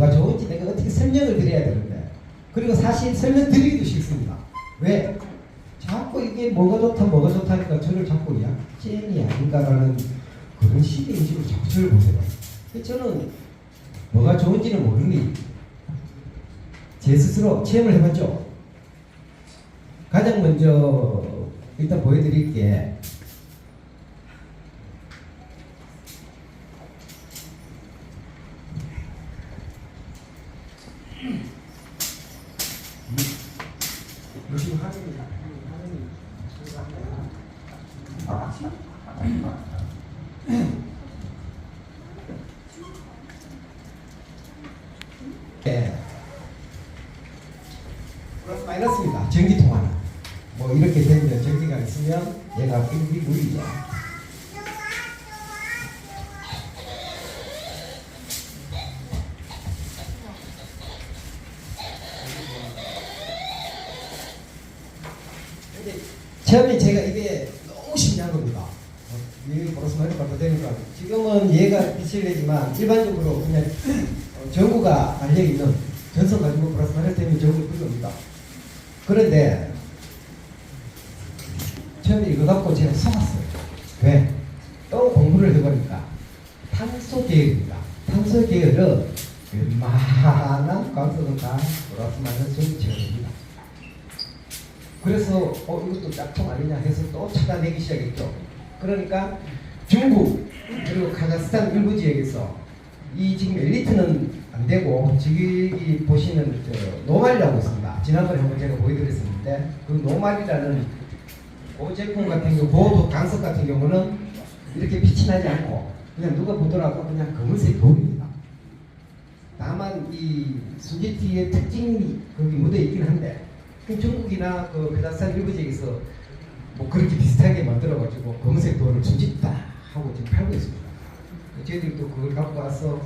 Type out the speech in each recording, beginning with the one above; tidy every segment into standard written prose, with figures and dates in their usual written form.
뭐가 좋은지 내가 어떻게 설명을 드려야 되는데, 그리고 사실 설명드리기도 싫습니다. 왜? 자꾸 이게 뭐가 좋다 하니까 저를 자꾸 약쟁이 아닌가라는 그런 식의 인식으로 자꾸 저를 보세요. 저는 뭐가 좋은지는 모르니 제 스스로 체험을 해봤죠. 가장 먼저 일단 보여드릴게. 요즘 하늘입니다. 네. 플러스 마이너스입니다. 전기통화는 뭐 이렇게 되면 전기가 있으면 얘가 빙빙 울리죠. 처음에 제가 이게 너무 신기한 겁니다. 이 플러스 마이너스가 되니까 지금은 얘가 빛을 내지만 일반적으로 그냥 전구가 달려있는 전선 가지고 플러스 마이너스 되면 전구를 불러옵니다. 그런데 처음에 이거 갖고 제가 속았어요. 왜? 또 공부를 해보니까 탄소 계열입니다. 탄소 계열은 웬만한 광석은 다 플러스 마이너스 제어됩니다. 그래서 이것도 짝퉁 아니냐 해서 또 찾아내기 시작했죠. 그러니까 중국 그리고 카자흐스탄 일부 지역에서 이 지금 엘리트는 안 되고 지금 보시는 노말이라고 있습니다. 지난번에 한번 제가 보여드렸었는데 그 노말이라는 그 제품 같은 경우, 고도 강석 같은 경우는 이렇게 빛이 나지 않고 그냥 누가 보더라도 그냥 검은색 돌입니다. 다만 이 수지티의 특징이 거기 묻어 있긴 한데 중국이나 그 카자흐스탄 일부 지역에서 뭐 그렇게 비슷하게 만들어가지고 검은색 돌을 수집다 하고 지금 팔고 있습니다. 저희들도 그걸 갖고 와서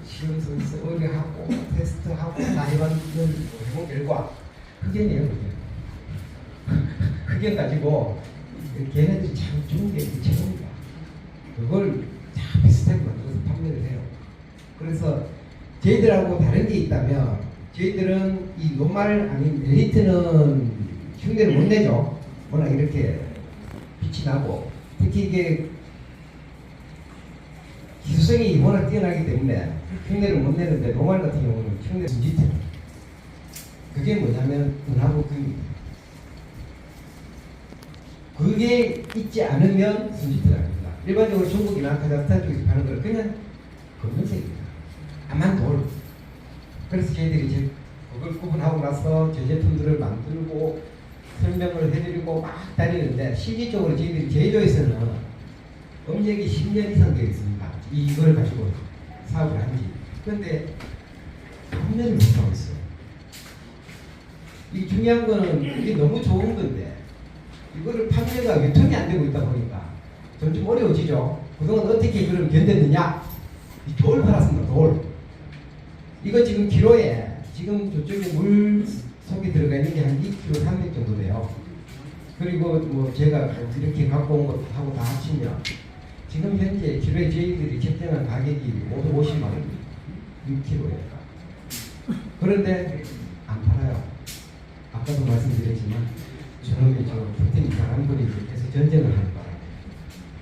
시험에서 의뢰하고 테스트하고 다 해봤는 해본 결과 흑연이에요. 흑연 가지고 걔네들이 참 좋은 게 최고입니다. 그걸 다 비슷하게 만들어서 판매를 해요. 그래서 저희들하고 다른 게 있다면 저희들은 이 노말 아닌 엘리트는 흉내를 못 내죠. 워낙 이렇게 빛이 나고 특히 이게 기술성이 워낙 뛰어나기 때문에 흉내를 못 내는데 노말 같은 경우는 흉내 순지태. 그게 뭐냐면 은하고 금입니다. 그게 있지 않으면 순지태가 아닙니다. 일반적으로 중국이나 카자흐스탄 쪽에서 파는 걸 그냥 검은색입니다. 암만 돌. 그래서 저희들이 이제 그걸 구분하고 나서 저 제품들을 만들고 설명을 해드리고 막 다니는데 실질적으로 저희들이 제조에서는 업력이 10년 이상 되어 있습니다. 이걸 가지고 사업을 한지. 그런데 판매를 못하고 있어요. 이 중요한 거는 이게 너무 좋은 건데 이거를 판매가 유통이 안 되고 있다 보니까 점점 어려워지죠. 그동안 어떻게 이걸 견뎠느냐? 이 돌 팔았습니다. 돌. 이거 지금 키로에 지금 저쪽에 물 속에 들어가 있는 게 한 2kg 300 정도 돼요. 그리고 뭐 제가 이렇게 갖고 온 것도 하고 다 합치면 지금 현재 키로에 저희들이 책정한 가격이 모두 50만 원입니다. 6kg에. 그런데 안 팔아요. 아까도 말씀드렸지만 저놈이 저 프로틴이 잘안 버리고 해서 전쟁을 하는 바람에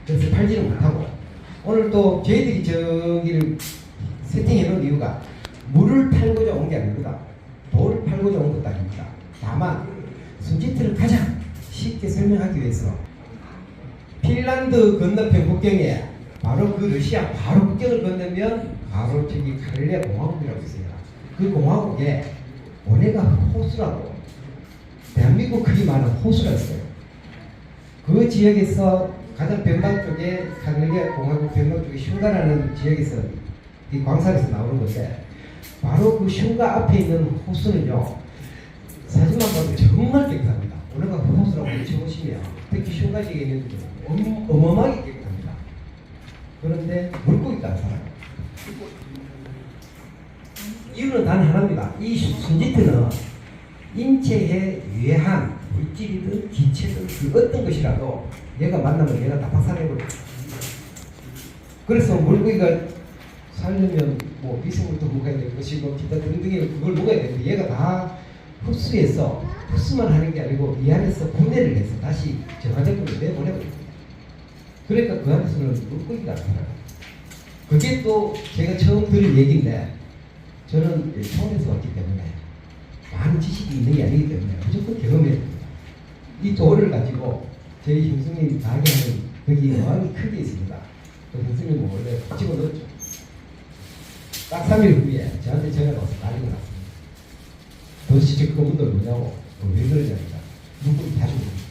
그래서 팔지는 못하고 오늘 또 저희들이 저기를 세팅해 놓은 이유가 물을 팔고자 온 게 아닙니다. 돌을 팔고자 온 것도 아닙니다. 다만 순지트를 가장 쉽게 설명하기 위해서 핀란드 건너편 국경에 바로 그 러시아 바로 국경을 건너면 바로 저기 카렐리아 공화국이라고 있어요. 그 공화국에 오네가 호수라고 대한민국 크기 많은 호수가 있어요. 그 지역에서 가장 변방 쪽에 카렐리아 공화국 변방 쪽에 슝가라는 지역에서 이 광산에서 나오는 건데 바로 그 슝가 앞에 있는 호수는요 사진만 봐도 정말 깨끗합니다. 오네가 호수라고 외쳐보시면 특히 슝가 지역에 있는 어마어마하게 깨끗합니다. 그런데 물고기가 안 살아요. 이유는 단 하나입니다. 이 순지트는 인체에 유해한 물질이든 기체든 그 어떤 것이라도 얘가 만나면 얘가 다 박살내버려요. 그래서 물고기가 살려면 뭐 미생물도 먹어야 될 것이고 기타 등등의 그걸 먹어야 되는데 얘가 다 흡수해서 흡수만 하는 게 아니고 이 안에서 분해를 해서 다시 정화제품을 내보내버립니다. 그러니까 그 안에서는 물고기가 나타나요. 그게 또 제가 처음 들은 얘기인데 저는 처음에서 왔기 때문에 많은 지식이 있는 게 아니기 때문에 무조건 경험해야 됩니다. 이 돌을 가지고 저희 형수님이 나게 하는 거기 어항이 크게 있습니다. 그 형수님은 원래 집어넣었죠. 딱 3일 후에 저한테 전화가 와서 난리가 났습니다. 도대체 그분들 뭐냐고. 왜 그러냐니까. 물고기 다 죽었습니다.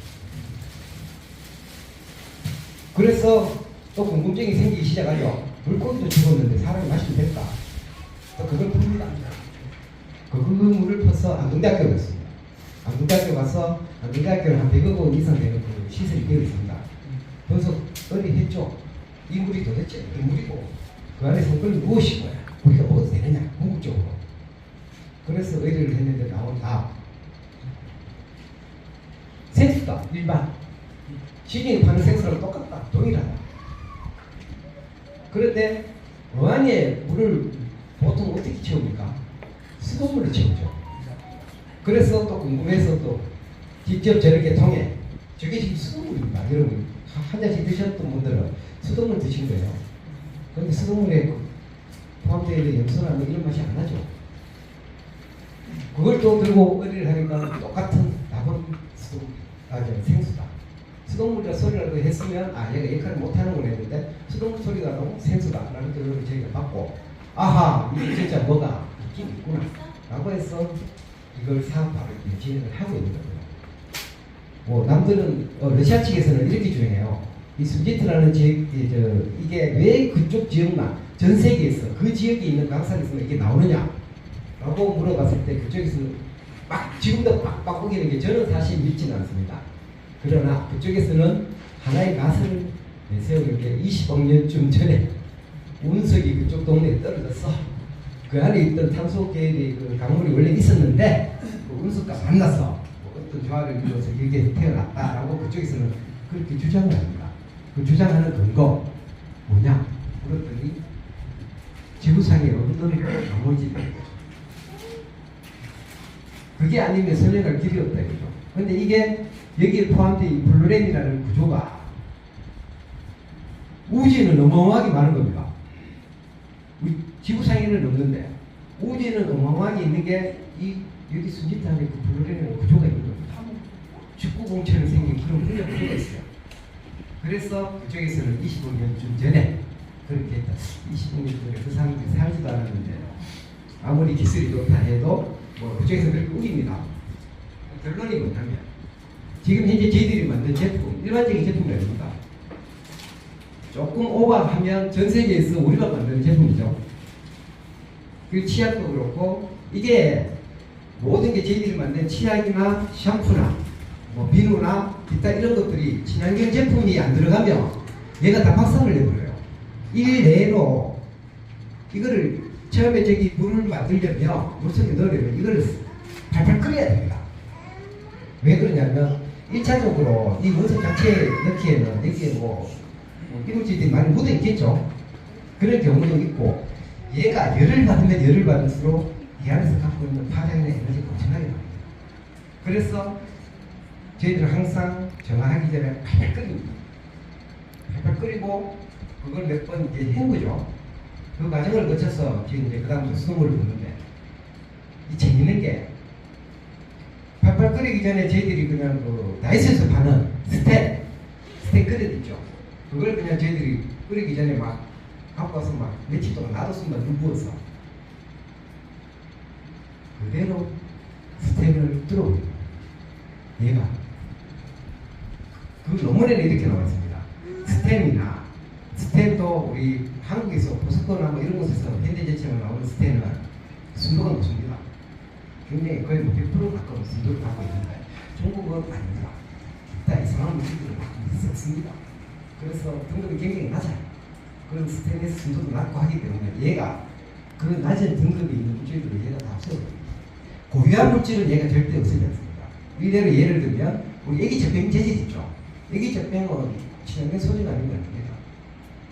그래서 또 궁금증이 생기기 시작하죠. 물고기도 죽었는데 사람이 마시면 될까? 또 그걸 풉니다. 그 물을 퍼서 안동대학교에 갔습니다. 안동대학교 가서 안동대학교는 한 100억 원 이상 되는 그 시설이 되어 있습니다. 그래서 의뢰했죠. 이 물이 도대체 어떤 물이고 그 안에 성분이 무엇이고 우리가 먹어도 되느냐 궁극적으로. 그래서 의뢰를 했는데 나온 답 생수다. 일반 시중에 파는 생수랑 똑같다. 동일하다. 그런데 어항에 물을 보통 어떻게 채웁니까? 수돗물로 채우죠. 그래서 또 궁금해서 또 직접 저렇게 통에 저게 지금 수돗물입니다. 여러분 한 잔씩 드셨던 분들은 수돗물 드신 거예요. 그런데 수돗물에 포함되어 있는 염소나 뭐 이런 맛이 안 나죠. 그걸 또 들고 의뢰를 하니까 똑같은 나본 생수다. 수돗물이라 소리라도 했으면 얘가 역할을 못하는구나 했는데 수돗물 소리가 나고 생수다 라는 뜻으로 저희가 받고 아하 이게 진짜 뭐가 있긴 있구나 라고 해서 이걸 사업화를 진행을 하고 있는 거예요. 뭐 남들은 러시아 측에서는 이렇게 주장해요. 이 순지트라는 지역 이게 왜 그쪽 지역만 전 세계에서 그 지역에 있는 강산에서는 이게 나오느냐 라고 물어봤을 때 그쪽에서는 막 지금도 빡빡 우기는 게 저는 사실 믿지는 않습니다. 그러나 그쪽에서는 하나의 맛을 내세우는 게 20억 년쯤 전에 운석이 그쪽 동네에 떨어져서 그 안에 있던 탄소 계열의 그 강물이 원래 있었는데 그 운석과 만나서 뭐 어떤 조화를 이루어서 이게 태어났다라고 그쪽에서는 그렇게 주장을 합니다. 그 주장하는 근거 뭐냐? 그랬더니 지구상에 없는 나머지 그게 아니면 설명할 길이 없다 이거죠. 근데 이게 여기에 포함된 이 블루렌이라는 구조가 우주에는 어마어마하게 많은 겁니다. 지구상에는 없는데 우주에는 어마어마하게 있는 게 여기 순지트 안에 그 블루렌이라는 구조가 있는 겁니다. 축구공처럼 생긴 그런 구조가 있어요. 그래서 그쪽에서는 25년쯤 전에 그렇게 했다. 25년 전에 그 사람들이 살지도 않았는데 아무리 기술이 좋다 해도 뭐 그쪽에서 그렇게 우깁니다. 결론이 뭐냐면 지금 현재 저희들이 만든 제품, 일반적인 제품이 아닙니다. 조금 오버하면 전 세계에서 우리가 만드는 제품이죠. 그 치약도 그렇고 이게 모든 게 저희들이 만든 치약이나 샴푸나 뭐 비누나 기타 이런 것들이 친환경 제품이 안 들어가면 얘가 다 박살을 내버려요. 일례로 이거를 처음에 저기 물을 만들려면 물속에 넣으려면 이걸 팔팔 끓여야 됩니다. 왜 그러냐면 1차적으로 이 원석 자체에 넣기에는 여기에 뭐 이물질들이 많이 묻어 있겠죠. 그런 경우도 있고 얘가 열을 받으면 열을 받을수록 이 안에서 갖고 있는 파장이나 에너지가 엄청나게 나옵니다. 그래서 저희들은 항상 정화하기 전에 팔팔 끓입니다. 팔팔 끓이고 그걸 몇 번 이제 헹구죠. 그 과정을 거쳐서 지금 이제 그 다음부터 수돗물을 붓는데 이 재밌는 게 팔팔 끓이기 전에 저희들이 그냥 그 다이소에서 파는 스텐 끓여 있죠. 그걸 그냥 저희들이 끓이기 전에 막 갖고 와서 막 며칠 동안 놔뒀습니다. 물 부어서 그대로 스텐을 뚫어버립니다. 얘가 그 논문에는 이렇게 나와 있습니다. 스텐도 우리 한국에서 보석거나 뭐 이런 곳에서 현대제철로 나오는 스텐은 순도가 높습니다. 굉장히 거의 뭐 100% 가까운 순도를 갖고 있는데 중국은 아닙니다. 기타 이상한 물질들을 갖고 섞습니다. 그래서 등급이 굉장히 낮아요. 그런 스텐레스 순도도 낮고 하기 때문에 얘가 그 낮은 등급이 있는 물질들을 얘가 다 없애버립니다. 고유한 물질은 얘가 절대 없애지 않습니다. 이대로 예를 들면 우리 애기젖병 재질 있죠. 애기젖병은 친환경 소재가 아닌 거 아닙니다.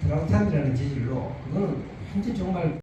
트라우탄이라는 재질로 그거는 완전 정말